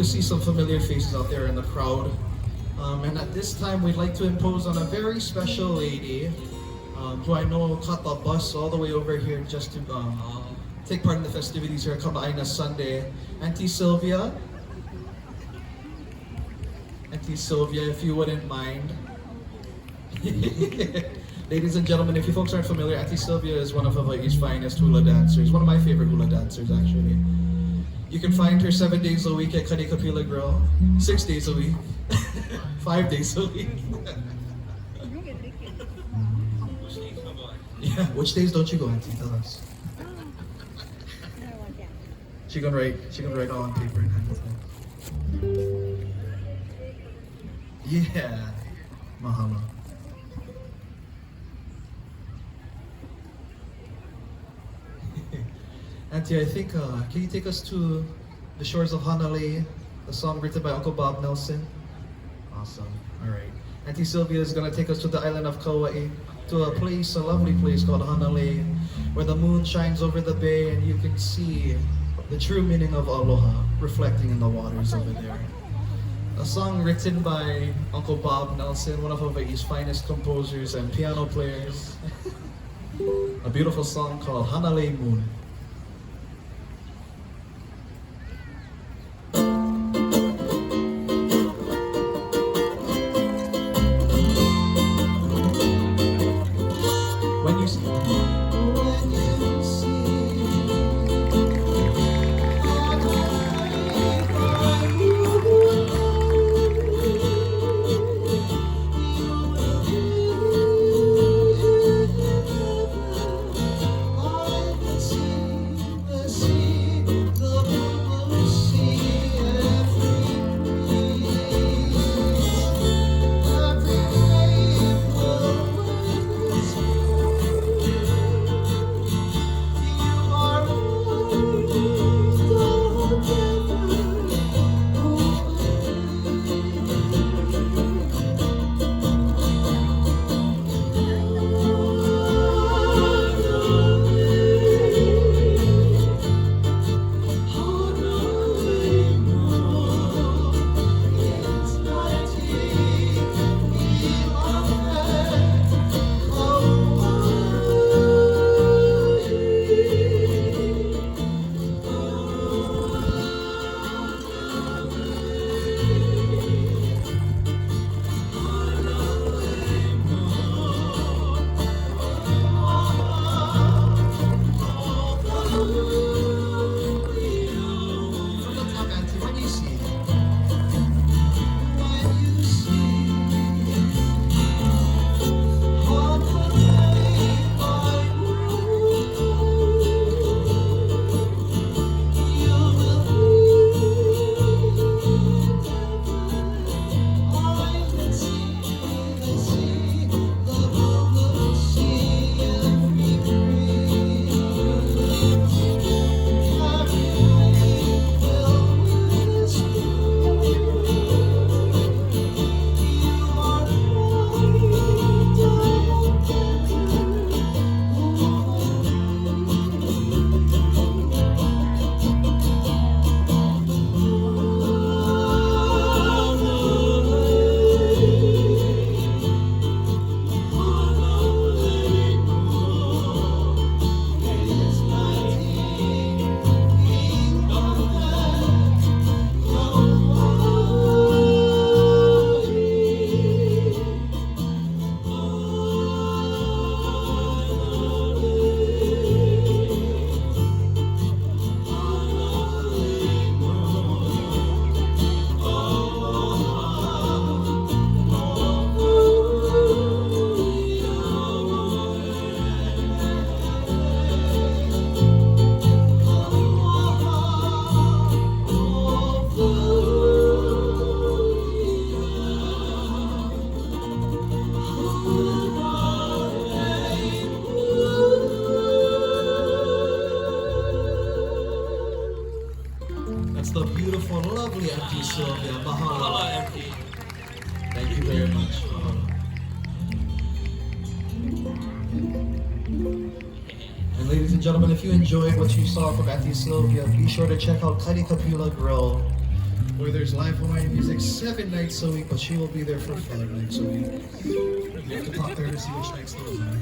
To see some familiar faces out there in the crowd. And at this time, we'd like to impose on a very special lady who I know caught the bus all the way over here just to take part in the festivities here at Kamaʻāina Sunday. Aunty Sylvia. Aunty Sylvia, if you wouldn't mind. Ladies and gentlemen, if you folks aren't familiar, Aunty Sylvia is one of Hawaii's finest hula dancers. One of my favorite hula dancers, actually. You can find her 7 days a week at Kealiʻiokalani Grill, 6 days a week, 5 days a week. Yeah, which days don't you go, Auntie? Tell us. She gonna write all on paper and hand it in. Yeah, mahalo. Auntie, I think, can you take us to the shores of Hanalei, the song written by Uncle Bob Nelson? Awesome, all right. Aunty Sylvia is gonna take us to the island of Kauai, to a place, a lovely place called Hanalei, where the moon shines over the bay and you can see the true meaning of aloha reflecting in the waters over there. A song written by Uncle Bob Nelson, one of Hawaii's finest composers and piano players. A beautiful song called Hanalei Moonʻ. That's the beautiful, lovely Aunty Sylvia. Mahalo. Auntie. Thank you very much. And ladies and gentlemen, if you enjoyed what you saw from Aunty Sylvia, be sure to check out Kealiʻiokalani Grill where there's live Hawaiian music 7 nights a week, but she will be there for 5 nights a week. You have to talk to her to see which nights those are.